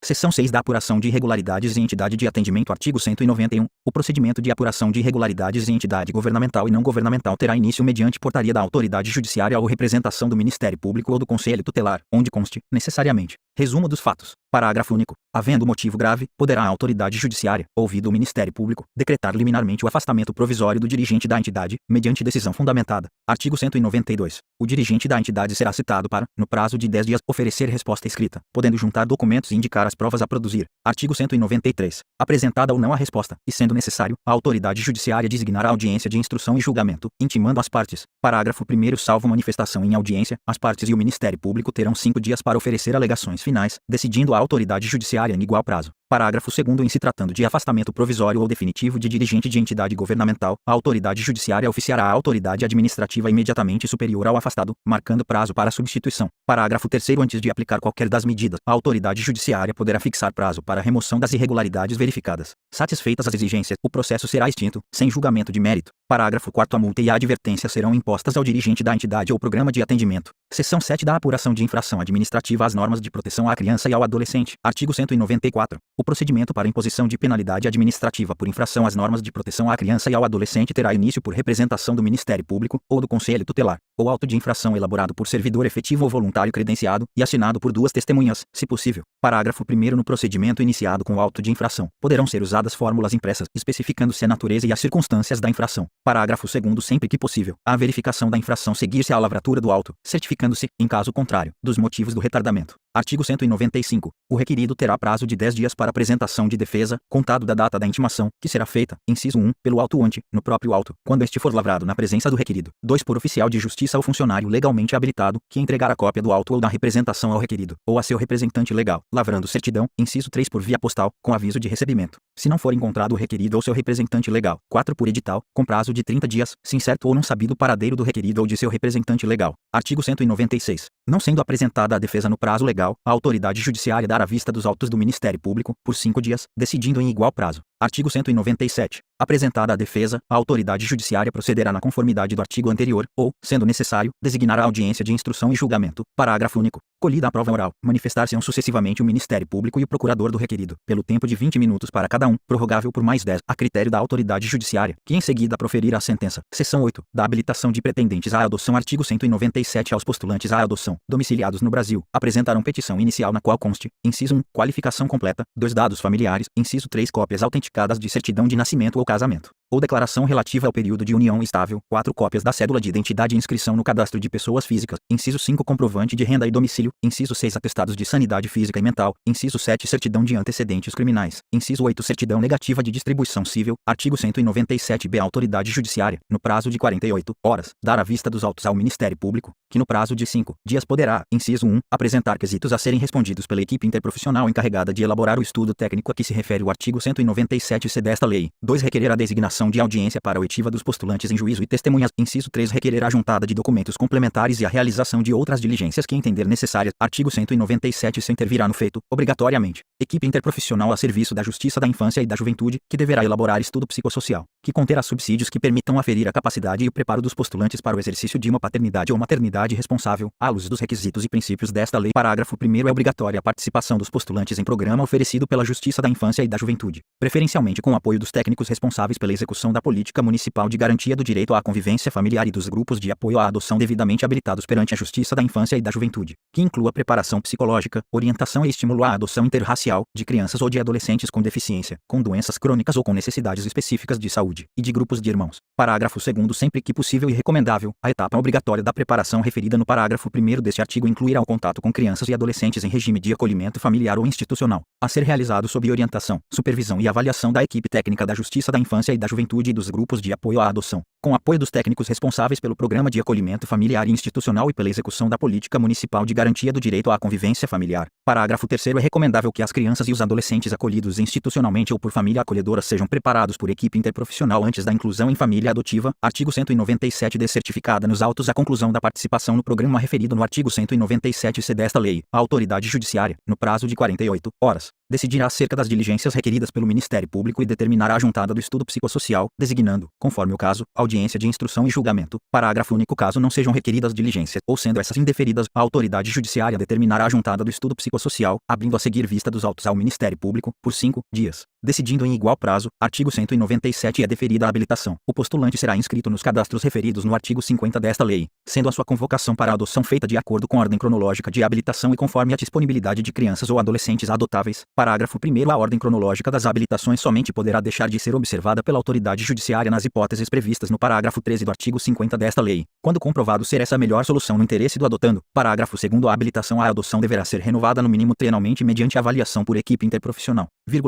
Seção 6 da apuração de irregularidades em entidade de atendimento. Artigo 191. O procedimento de apuração de irregularidades em entidade governamental e não governamental terá início mediante portaria da autoridade judiciária ou representação do Ministério Público ou do Conselho Tutelar, onde conste, necessariamente, resumo dos fatos. Parágrafo único. Havendo motivo grave, poderá a autoridade judiciária, ouvido o Ministério Público, decretar liminarmente o afastamento provisório do dirigente da entidade, mediante decisão fundamentada. Artigo 192. O dirigente da entidade será citado para, no prazo de 10 dias, oferecer resposta escrita, podendo juntar documentos e indicar as provas a produzir. Artigo 193. Apresentada ou não a resposta, e sendo necessário, a autoridade judiciária designará audiência de instrução e julgamento, intimando as partes. Parágrafo 1º. Salvo manifestação em audiência, as partes e o Ministério Público terão 5 dias para oferecer alegações finais, decidindo a autoridade judiciária em igual prazo. Parágrafo 2º. Em se tratando de afastamento provisório ou definitivo de dirigente de entidade governamental, a autoridade judiciária oficiará a autoridade administrativa imediatamente superior ao afastado, marcando prazo para a substituição. Parágrafo 3º. Antes de aplicar qualquer das medidas, a autoridade judiciária poderá fixar prazo para a remoção das irregularidades verificadas. Satisfeitas as exigências, o processo será extinto, sem julgamento de mérito. Parágrafo 4º. A multa e a advertência serão impostas ao dirigente da entidade ou programa de atendimento. Seção 7 da apuração de infração administrativa às normas de proteção à criança e ao adolescente. Artigo 194. O procedimento para imposição de penalidade administrativa por infração às normas de proteção à criança e ao adolescente terá início por representação do Ministério Público ou do Conselho Tutelar, ou auto de infração elaborado por servidor efetivo ou voluntário credenciado e assinado por 2 testemunhas, se possível. Parágrafo 1º. No procedimento iniciado com o auto de infração, poderão ser usadas fórmulas impressas, especificando-se a natureza e as circunstâncias da infração. Parágrafo 2º. Sempre que possível, a verificação da infração seguir-se à lavratura do auto, certificando-se, em caso contrário, dos motivos do retardamento. Artigo 195. O requerido terá prazo de 10 dias para apresentação de defesa, contado da data da intimação, que será feita, inciso 1, pelo autuante, no próprio auto, quando este for lavrado na presença do requerido. 2. Por oficial de justiça ou funcionário legalmente habilitado, que entregar a cópia do auto ou da representação ao requerido, ou a seu representante legal, lavrando certidão, inciso 3. Por via postal, com aviso de recebimento. Se não for encontrado o requerido ou seu representante legal. 4. Por edital, com prazo de 30 dias, se incerto ou não sabido o paradeiro do requerido ou de seu representante legal. Artigo 196. Não sendo apresentada a defesa no prazo legal, a autoridade judiciária dará vista dos autos do Ministério Público, por 5 dias, decidindo em igual prazo. Artigo 197. Apresentada a defesa, a autoridade judiciária procederá na conformidade do artigo anterior, ou, sendo necessário, designará audiência de instrução e julgamento. Parágrafo único. Colhida a prova oral, manifestar-se-ão sucessivamente o Ministério Público e o procurador do requerido, pelo tempo de 20 minutos para cada um, prorrogável por mais 10, a critério da autoridade judiciária, que em seguida proferirá a sentença. Seção 8. Da habilitação de pretendentes à adoção. Artigo 197. Aos postulantes à adoção, domiciliados no Brasil, apresentarão petição inicial na qual conste, inciso 1, qualificação completa, 2 dados familiares, inciso 3, cópias autenticadas de certidão de nascimento ou casamento, ou declaração relativa ao período de união estável, 4 cópias da cédula de identidade e inscrição no cadastro de pessoas físicas, inciso 5, comprovante de renda e domicílio, inciso 6, atestados de sanidade física e mental, inciso 7, certidão de antecedentes criminais, inciso 8, certidão negativa de distribuição civil. Artigo 197b. A autoridade judiciária, no prazo de 48 horas, dar a vista dos autos ao Ministério Público, que no prazo de 5 dias poderá, inciso 1, apresentar quesitos a serem respondidos pela equipe interprofissional encarregada de elaborar o estudo técnico a que se refere o artigo 197c desta lei. 2. Requerer a designação de audiência para a oitiva dos postulantes em juízo e testemunhas. Inciso 3. Requerer a juntada de documentos complementares e a realização de outras diligências que entender necessárias. Artigo 197c. Intervirá no feito, obrigatoriamente, equipe interprofissional a serviço da Justiça da Infância e da Juventude, que deverá elaborar estudo psicossocial, que conterá subsídios que permitam aferir a capacidade e o preparo dos postulantes para o exercício de uma paternidade ou maternidade responsável, à luz dos requisitos e princípios desta lei. Parágrafo 1º. É obrigatória a participação dos postulantes em programa oferecido pela Justiça da Infância e da Juventude, preferencialmente com o apoio dos técnicos responsáveis pela execução da política municipal de garantia do direito à convivência familiar e dos grupos de apoio à adoção devidamente habilitados perante a Justiça da Infância e da Juventude, que inclua preparação psicológica, orientação e estímulo à adoção interracial, de crianças ou de adolescentes com deficiência, com doenças crônicas ou com necessidades específicas de saúde, e de grupos de irmãos. Parágrafo 2º. Sempre que possível e recomendável, a etapa obrigatória da preparação referida no parágrafo 1º deste artigo incluirá o contato com crianças e adolescentes em regime de acolhimento familiar ou institucional, a ser realizado sob orientação, supervisão e avaliação da equipe técnica da Justiça da Infância e da Juventude e dos grupos de apoio à adoção, com apoio dos técnicos responsáveis pelo programa de acolhimento familiar e institucional e pela execução da política municipal de garantia do direito à convivência familiar. Parágrafo 3º. É recomendável que as crianças e os adolescentes acolhidos institucionalmente ou por família acolhedora sejam preparados por equipe interprofissional antes da inclusão em família adotiva. Artigo 197d. Certificada nos autos a conclusão da participação no programa referido no artigo 197c desta lei, a autoridade judiciária, no prazo de 48 horas, decidirá acerca das diligências requeridas pelo Ministério Público e determinará a juntada do estudo psicossocial, designando, conforme o caso, audiência de instrução e julgamento. Parágrafo único. Caso não sejam requeridas diligências, ou sendo essas indeferidas, a autoridade judiciária determinará a juntada do estudo psicossocial, abrindo a seguir vista dos autos ao Ministério Público, por 5 dias. Decidindo em igual prazo, artigo 197 é deferida a habilitação. O postulante será inscrito nos cadastros referidos no artigo 50 desta lei, sendo a sua convocação para a adoção feita de acordo com a ordem cronológica de habilitação e conforme a disponibilidade de crianças ou adolescentes adotáveis. Parágrafo 1º. A ordem cronológica das habilitações somente poderá deixar de ser observada pela autoridade judiciária nas hipóteses previstas no parágrafo 13 do artigo 50 desta lei, quando comprovado ser essa a melhor solução no interesse do adotando. Parágrafo 2º. A habilitação à adoção deverá ser renovada no mínimo trienalmente mediante avaliação por equipe interprofissional.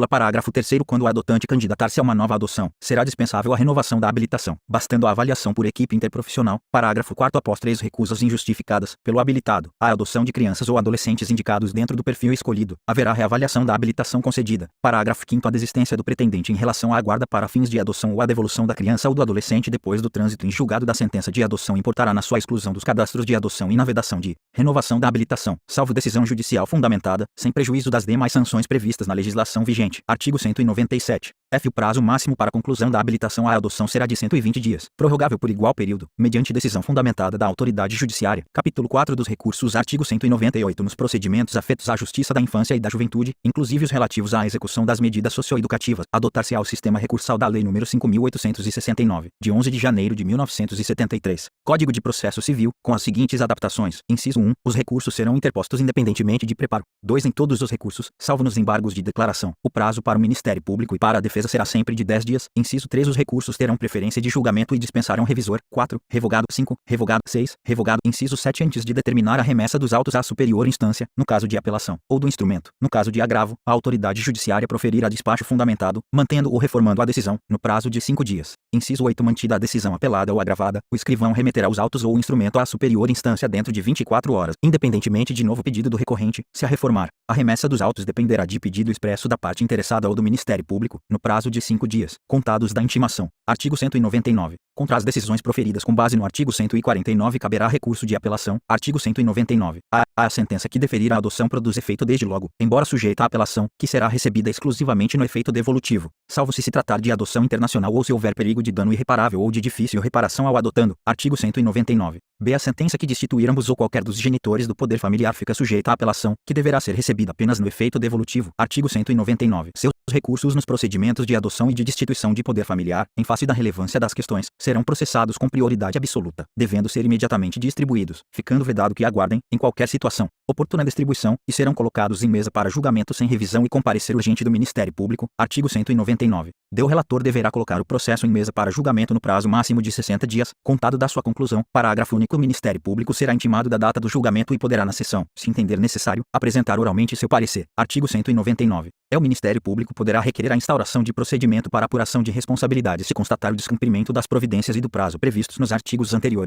Parágrafo 3º. Quando o adotante candidatar-se a uma nova adoção, será dispensável a renovação da habilitação, bastando a avaliação por equipe interprofissional. Parágrafo 4º. Após 3 recusas injustificadas pelo habilitado à adoção de crianças ou adolescentes indicados dentro do perfil escolhido, haverá reavaliação da habilitação concedida. Parágrafo 5º. A desistência do pretendente em relação à guarda para fins de adoção ou a devolução da criança ou do adolescente depois do trânsito em julgado da sentença de adoção importará na sua exclusão dos cadastros de adoção e na vedação de renovação da habilitação, salvo decisão judicial fundamentada, sem prejuízo das demais sanções previstas na legislação vigente. Artigo 197. O prazo máximo para a conclusão da habilitação à adoção será de 120 dias, prorrogável por igual período, mediante decisão fundamentada da autoridade judiciária. Capítulo 4 dos recursos. Artigo 198. Nos procedimentos afetos à justiça da infância e da juventude, inclusive os relativos à execução das medidas socioeducativas, adotar-se-á o sistema recursal da Lei nº 5.869, de 11 de janeiro de 1973, Código de Processo Civil, com as seguintes adaptações. Inciso 1. Os recursos serão interpostos independentemente de preparo. 2. Em todos os recursos, salvo nos embargos de declaração, o prazo para o Ministério Público e para a defesa será sempre de 10 dias. Inciso 3. Os recursos terão preferência de julgamento e dispensarão revisor. 4. Revogado. 5. Revogado. 6. Revogado. Inciso 7. Antes de determinar a remessa dos autos à superior instância, no caso de apelação, ou do instrumento, no caso de agravo, a autoridade judiciária proferirá despacho fundamentado, mantendo ou reformando a decisão, no prazo de 5 dias. Inciso 8. Mantida a decisão apelada ou agravada, o escrivão remeterá os autos ou o instrumento à superior instância dentro de 24 horas, independentemente de novo pedido do recorrente, se a reformar. A remessa dos autos dependerá de pedido expresso da parte interessada ou do Ministério Público, no prazo de 5 dias, contados da intimação. Artigo 199. Contra as decisões proferidas com base no artigo 149 caberá recurso de apelação. Artigo 199. A sentença que deferir a adoção produz efeito desde logo, embora sujeita à apelação, que será recebida exclusivamente no efeito devolutivo, salvo se tratar de adoção internacional ou se houver perigo de dano irreparável ou de difícil reparação ao adotando. Artigo 199. A sentença que destituir ambos ou qualquer dos genitores do poder familiar fica sujeita à apelação, que deverá ser recebida apenas no efeito devolutivo. Artigo 199. Seus recursos nos procedimentos de adoção e de destituição de poder familiar, em face da relevância das questões, serão processados com prioridade absoluta, devendo ser imediatamente distribuídos, ficando vedado que aguardem, em qualquer situação, oportuna distribuição, e serão colocados em mesa para julgamento sem revisão e com parecer urgente do Ministério Público. Artigo 199. O relator deverá colocar o processo em mesa para julgamento no prazo máximo de 60 dias, contado da sua conclusão. Parágrafo único. O Ministério Público será intimado da data do julgamento e poderá na sessão, se entender necessário, apresentar oralmente seu parecer. Artigo 199. O Ministério Público poderá requerer a instauração de procedimento para apuração de responsabilidades se constatar o descumprimento das providências e do prazo previstos nos artigos anteriores.